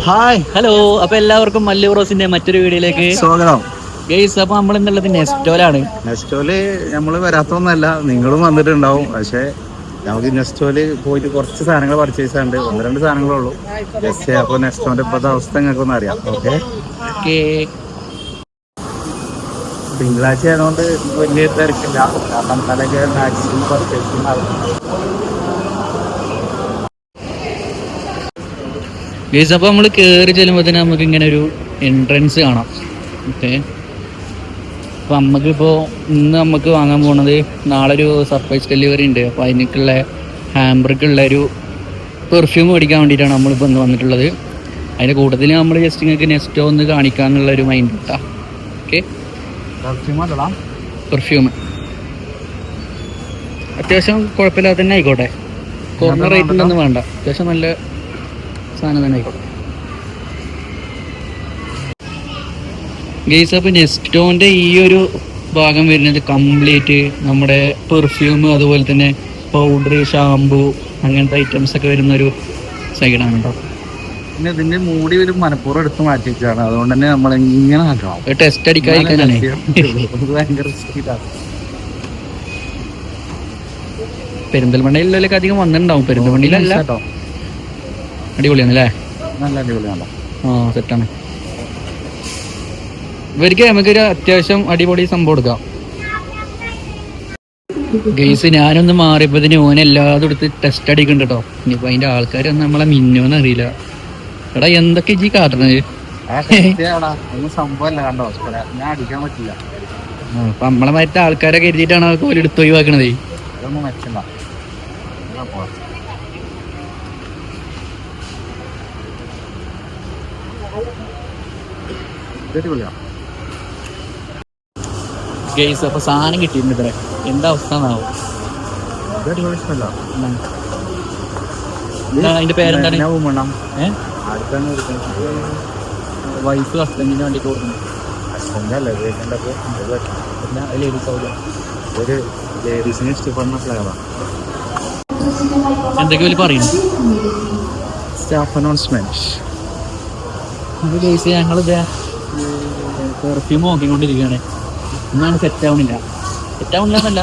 Hi hello. അപ്പൊ എല്ലാവർക്കും മല്ലു റോസിന്റെ മറ്റൊരു വീഡിയോയിലേക്ക് സ്വാഗതം. ഗൈസ്, അപ്പൊ നമ്മൾ എന്നുള്ളത് നെസ്റ്റോലാണ്. നെസ്റ്റോല് നമ്മള് വരാത്തൊന്നല്ല, നിങ്ങളും വന്നിട്ടുണ്ടാവും. പക്ഷെ നമുക്ക് നെസ്റ്റോല് പോയിട്ട് കുറച്ച് സാധനങ്ങൾ പർച്ചേസ് ഉണ്ട്. 1-2 സാധനങ്ങളേ ഉള്ളൂ. ജസ്റ്റ് അപ്പൊ നെസ്റ്റോന്റെ ഇപ്പോഴത്തെ അവസ്ഥ നിങ്ങൾക്ക് ഒന്ന് അറിയാം. ഓക്കെ, തിങ്കളാഴ്ച ആയതുകൊണ്ട് വലിയ തിരക്കില്ല. കാരണം തലക്ക് മാക്സിമം പർച്ചേസിങ് ആകും. ഗൈസ്, അപ്പൊ നമ്മൾ കയറി ചെല്ലുമ്പോൾ തന്നെ നമുക്ക് ഇങ്ങനെ ഒരു എൻട്രൻസ് കാണാം. ഓക്കെ, അപ്പൊ നമുക്കിപ്പോൾ ഇന്ന് നമുക്ക് വാങ്ങാൻ പോണത് നാളെ ഒരു സർപ്രൈസ് ഡെലിവറി ഉണ്ട്. അപ്പോൾ അതിനൊക്കെയുള്ള ഹാമ്പർക്കുള്ള ഒരു പെർഫ്യൂം മേടിക്കാൻ വേണ്ടിയിട്ടാണ് നമ്മളിപ്പോൾ ഇന്ന് വന്നിട്ടുള്ളത്. അതിൻ്റെ കൂട്ടത്തിൽ നമ്മൾ ജസ്റ്റ് നിങ്ങൾക്ക് നെസ്റ്റോ ഒന്ന് കാണിക്കാന്നുള്ള ഒരു മൈൻഡ് കിട്ടാ. ഓക്കെ, പെർഫ്യൂം അത്യാവശ്യം കുഴപ്പമില്ലാതെ തന്നെ ആയിക്കോട്ടെ. കുറഞ്ഞ റേറ്റിലൊന്നും വേണ്ട, അത്യാവശ്യം നല്ല സാധനം തന്നെ ആയിക്കോട്ടെ. ഗൈസ്, അപ്പോൾ നെസ്റ്റോൻ്റെ ഈ ഒരു ഭാഗം വരുന്നത് കംപ്ലീറ്റ് നമ്മുടെ പെർഫ്യൂം, അതുപോലെ തന്നെ പൗഡർ, ഷാമ്പു, അങ്ങനത്തെ ഐറ്റംസ് ഒക്കെ വരുന്നൊരു സൈഡാണ് കേട്ടോ. പിന്നെ ഇതിന്റെ മൂടി ഒരു മനപ്പൂർവ്വം എടുത്ത് മാറ്റി വെച്ചാണ്. അതുകൊണ്ട് തന്നെ നമ്മൾ ഇങ്ങനെ ആക്കണം. ടെസ്റ്റ് അടിക്കാതിരിക്കാനാണ്. ഭയങ്കര റിസ്ക്കിലാണ്. പെരിന്തൽമണ്ണയിലൊക്കെ അധികം വന്നിട്ടുണ്ടാവും. പെരിന്തൽമണ്ണയിലല്ല കേട്ടോ. അടിപൊളിയാണ് അല്ലേ? നല്ല അടിപൊളിയാണല്ലോ. ആ, സെറ്റാണ്. ഇവർക്ക് നമുക്കൊരു അത്യാവശ്യം അടിപൊളി സംഭവം എടുക്കാം. ഗൈസ്, ഞാനൊന്ന് മാറിയപ്പോഴത്തേന് ഓനെ എല്ലാതും എടുത്ത് ടെസ്റ്റ് അടിക്കുന്നുണ്ട് കേട്ടോ. ഇനിയിപ്പോ അതിന്റെ ആൾക്കാരൊന്നും നമ്മളെ മിന്നോന്ന് അറിയില്ല. എടാ, എന്തൊക്കെ ഇജ്ജി കാട്ടണത്? സംഭവമല്ല, കണ്ടോ? ഞാൻ അടിക്കാൻ പറ്റില്ല. അപ്പൊ നമ്മളെ മറ്റേ ആൾക്കാരെ കരുതിയിട്ടാണ് അവർക്ക് ഓല് എടുത്ത് ഒഴിവാക്കണതേ. അതൊന്നും മെച്ചണ്ട. ഗൈസ്, അപ്പൊ സാധനം കിട്ടിയിട്ടുണ്ട്. ഇത്ര എന്താ അവസ്ഥ എന്നാവും. അതിന്റെ പേരെന്താണ്? വൈഫ് ഹസ്ബൻഡിന് വേണ്ടി കൊടുക്കുന്നു. എന്തൊക്കെ പറയുന്നു സ്റ്റാഫ് അനൗൺസ്മെന്റ്. അത് ഗൈസ്, ഞങ്ങളിത് പെർഫ്യൂം നോക്കിക്കൊണ്ടിരിക്കുകയാണ്. ഒന്നാണ് സെറ്റാവണില്ല എന്നല്ല,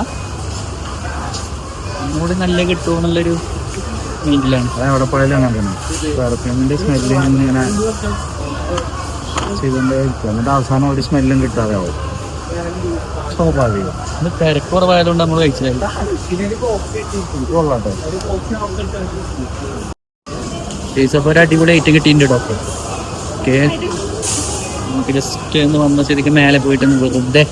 ഒന്നുകൂടി നല്ല കിട്ടുമെന്നുള്ളൊരു മൈൻഡിലാണ്. അവിടെ പോയാലും അങ്ങനെ പെർഫ്യൂമിന്റെ സ്മെല്ല് ഇങ്ങനെ ചെയ്തുകൊണ്ടേയിരിക്കും. എന്നിട്ട് അവസാനം ഒരു സ്മെല്ലും കിട്ടാതെ ആവും. സ്വാഭാവികം. ഇത് തിരക്ക് കുറവായതുകൊണ്ട് നമ്മൾ കഴിച്ചില്ല. കൊള്ളാട്ടെ. അപ്പോൾ ഒരു അടിപൊളി ഐറ്റം കിട്ടിയിട്ടുണ്ട് ഡോക്ടർ. ഓക്കെ, നമുക്ക് ജസ്റ്റ് ഒന്ന് വന്ന സ്ഥിതിക്ക് മേലെ പോയിട്ട് വെറുതെ.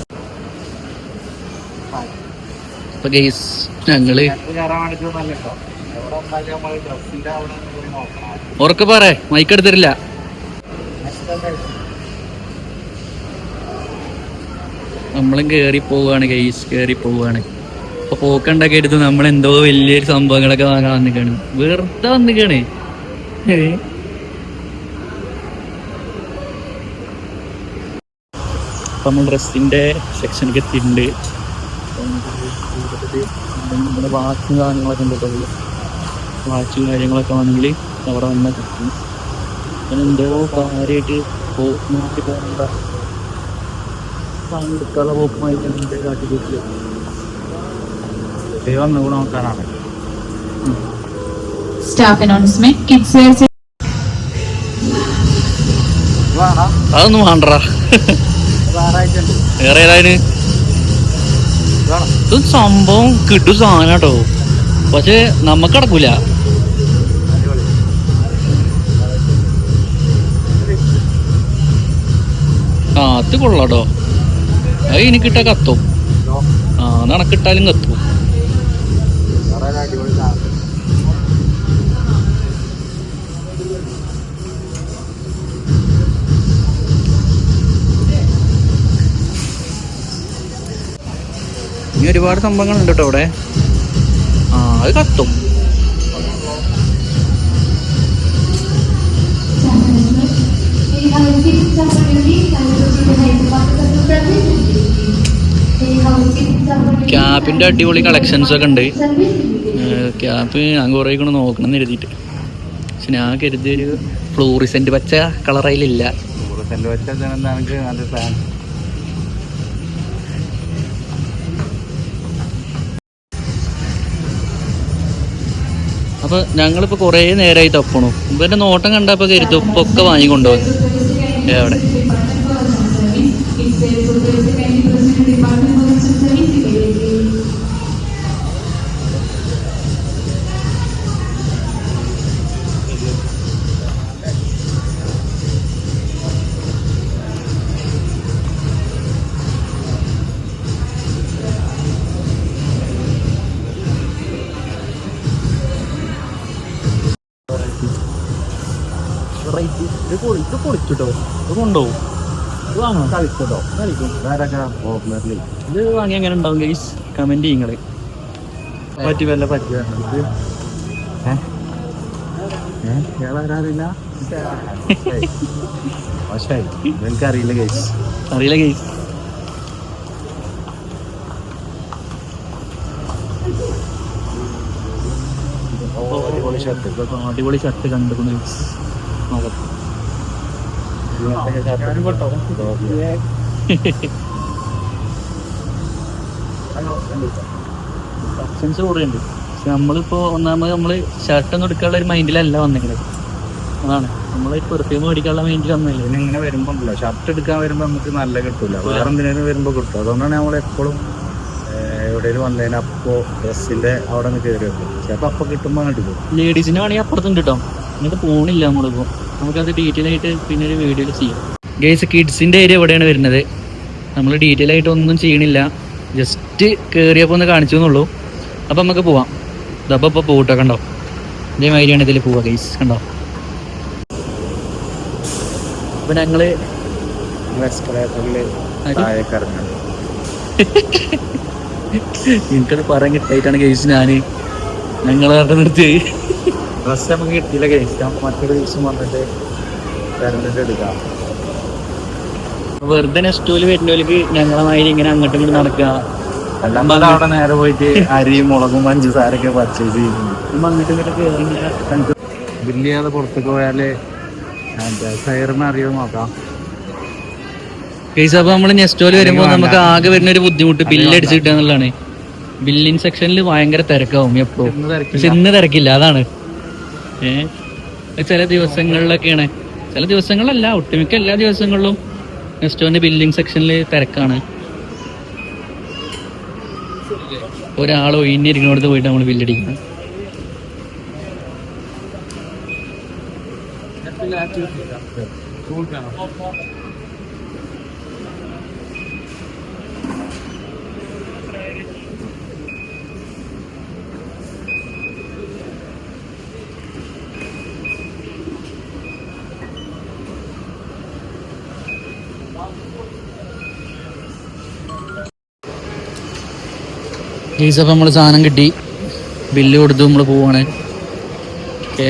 അപ്പൊ ഗൈസ്, ഞങ്ങള് ഉറക്കെ പറ, മൈക്കെടുത്തിട്ടില്ല. നമ്മളും കേറി പോവാണ് ഗൈസ്, കേറി പോവാണ്. അപ്പൊ പോക്കണ്ടൊക്കെ എടുത്ത് നമ്മളെന്തോ വലിയൊരു സംഭവങ്ങളൊക്കെ വാങ്ങാൻ വന്നിക്കാണ്. വെറുതെ വന്നിക്കാണ്. അപ്പൊ നമ്മൾ ഡ്രസ്സിന്റെ സെക്ഷനൊക്കെ എത്തിയിട്ടുണ്ട്. നമ്മുടെ വാച്ച് കാര്യങ്ങളൊക്കെ ഉണ്ട് കേട്ടോ. വാച്ച് കാര്യങ്ങളൊക്കെ ആണെങ്കിൽ അവിടെ വന്നാൽ കിട്ടും. അങ്ങനെ എന്തോ കാര്യമായിട്ട് നോക്കി പോകണ്ട, എടുക്കാതെ പോക്കുമായിട്ട് കാട്ടി കിട്ടില്ല. ദൈവം കൂടെ നോക്കാനാണ്. Staff announcement. കിഡ്സ് വെയർ അതൊന്നും വേണ്ടടാ. വേറെ ഏതായാലും ഇത് സംഭവം കിട്ടും സാധനം കേട്ടോ. പക്ഷെ നമുക്ക് നടക്കൂല. ആ, അത് കൊള്ളാട്ടോ. അത് എനിക്കിട്ടാ കത്തും. ആ, നടക്കിട്ടാലും കത്തും. ഇനി ഒരുപാട് സംഭവങ്ങളുണ്ട് കേട്ടോ അവിടെ. ആ, അത് കത്തും. ക്യാപ്പിന്റെ അടിപൊളി കളക്ഷൻസ് ഒക്കെ ഉണ്ട്. ക്യാപ്പ് ഞാൻ കുറേ നോക്കണം എന്ന് എഴുതിയിട്ട് പക്ഷെ ഞാൻ കരുതിയൊരു ഫ്ലൂറിസെന്റ് പച്ച കളർ അതിലില്ല. ഫ്ലൂറസെന്റ് വെച്ച എനിക്ക് നല്ല ഫാൻ. അപ്പൊ ഞങ്ങളിപ്പോ കുറേ നേരമായി തപ്പണു. ഇവന്റെ നോട്ടം കണ്ടപ്പോ കരുതി ഉപ്പൊക്കെ വാങ്ങിക്കൊണ്ടുവന്നു. എവിടെ ഇത് പൊളിച്ചിട്ടോ, ഇത് കൊണ്ടുപോകും. ഇത് വാങ്ങണം, കളിച്ചോ കളിക്കും. ഇത് വാങ്ങി എങ്ങനെ ഉണ്ടാവും ഗൈസ്? കമന്റ് ചെയ്യങ്ങള്. പറ്റി വല്ല പറ്റിയ എനിക്കറിയില്ല ഗൈസ്, അറിയില്ല ഗൈസ്. അടിപൊളി ഷർട്ട് കണ്ടിട്ടുണ്ട് ഗൈസ്. ഓപ്ഷൻസ് കൂടെ ഉണ്ട്. പക്ഷെ നമ്മളിപ്പോ ഒന്നാമത് നമ്മള് ഷർട്ടൊന്നും എടുക്കാനുള്ള ഒരു മൈൻഡിലല്ല വന്നിങ്ങനെ. അതാണ് നമ്മള് പെർഫ്യൂം മേടിക്കാനുള്ള മൈൻഡിൽ വന്നില്ല. പിന്നെ ഇങ്ങനെ വരുമ്പോ ഷർട്ട് എടുക്കാൻ വരുമ്പോ നമുക്ക് നല്ല കിട്ടൂല, വേറെ എന്തിനേലും വരുമ്പോ കിട്ടും. അതുകൊണ്ടാണ് നമ്മൾ എപ്പോഴും എവിടെയും വന്നതിന് അപ്പോ ഡ്രസ്സിന്റെ അവിടെ നിന്ന് കയറി വെക്കും. ചിലപ്പോ അപ്പൊ കിട്ടുമ്പോ കിട്ടും. ലേഡീസിന് വേണമെങ്കിൽ അപ്പുറത്തും കിട്ടാം. ഇങ്ങനത്തെ പോണില്ല നമ്മളിപ്പോ. നമുക്കത് ഡീറ്റെയിൽ ആയിട്ട് പിന്നെ ഒരു വീഡിയോയിൽ ചെയ്യാം. ഗേസ് കിഡ്സിന്റെ ഏരിയ എവിടെയാണ് വരുന്നത്? നമ്മൾ ഡീറ്റെയിൽ ആയിട്ട് ഒന്നും ചെയ്യണില്ല, ജസ്റ്റ് കയറിയപ്പോൾ ഒന്ന് കാണിച്ചു എന്നുള്ളൂ. അപ്പം നമുക്ക് പോവാം. ഇതപ്പോൾ ഇപ്പോൾ പോട്ടോ, കണ്ടോ? ഇതേമാതിരിയാണ് ഇതിൽ പോവാ ഗൈസ്, കണ്ടോ? അപ്പം ഞങ്ങള് എനിക്കത് പറയാൻ കിട്ടായിട്ടാണ് ഗൈസ് ഞങ്ങളെ നിർത്തി. ഡ്രസ് നമുക്ക് കിട്ടിയില്ല ഗൈസ്. മറ്റൊരു ദിവസം വന്നിട്ട് എടുക്കാം. വെറുതെ നെസ്റ്റോല് വരുന്നവർക്ക് ഞങ്ങളെ മാതിരി ഇങ്ങനെ അങ്ങോട്ടും ഇങ്ങോട്ട് നടക്കുക. അല്ലാതെ അവിടെ നേരെ പോയിട്ട് അരിയും മുളകും പഞ്ചസാരൊക്കെ പർച്ചേസ് ചെയ്യുന്നു. അങ്ങോട്ടും ഇങ്ങോട്ടൊക്കെ ബില്ല് ചെയ്യാതെ പുറത്തേക്ക് പോയാല് സൈറിന് അറിയോ നോക്കാം ഗൈസ്. അപ്പൊ നമ്മള് നെസ്റ്റോല് വരുമ്പോ നമുക്ക് ആകെ വരുന്ന ഒരു ബുദ്ധിമുട്ട് ബില്ല് അടിച്ച് കിട്ടുക എന്നുള്ളതാണ്. ബില്ലിങ് സെക്ഷനിൽ ഭയങ്കര തിരക്കാവും എപ്പോഴും. പക്ഷെ ഇന്ന് തിരക്കില്ല, അതാണ്. ചില ദിവസങ്ങളിലൊക്കെയാണ്, ചില ദിവസങ്ങളിലല്ല, ഒട്ടുമിക്ക എല്ലാ ദിവസങ്ങളിലും നെസ്റ്റോന്റെ ബില്ലിംഗ് സെക്ഷനിൽ തിരക്കാണ്. ഒരാൾ ഒഴിഞ്ഞിരിക്കുന്നിടത്ത് പോയിട്ട് നമ്മൾ ബില്ലടിക്കണം. ഗൈസ്, അപ്പം നമ്മൾ സാധനം കിട്ടി, ബില്ല് കൊടുത്തു, നമ്മൾ പോവാണ്. ഓക്കെ.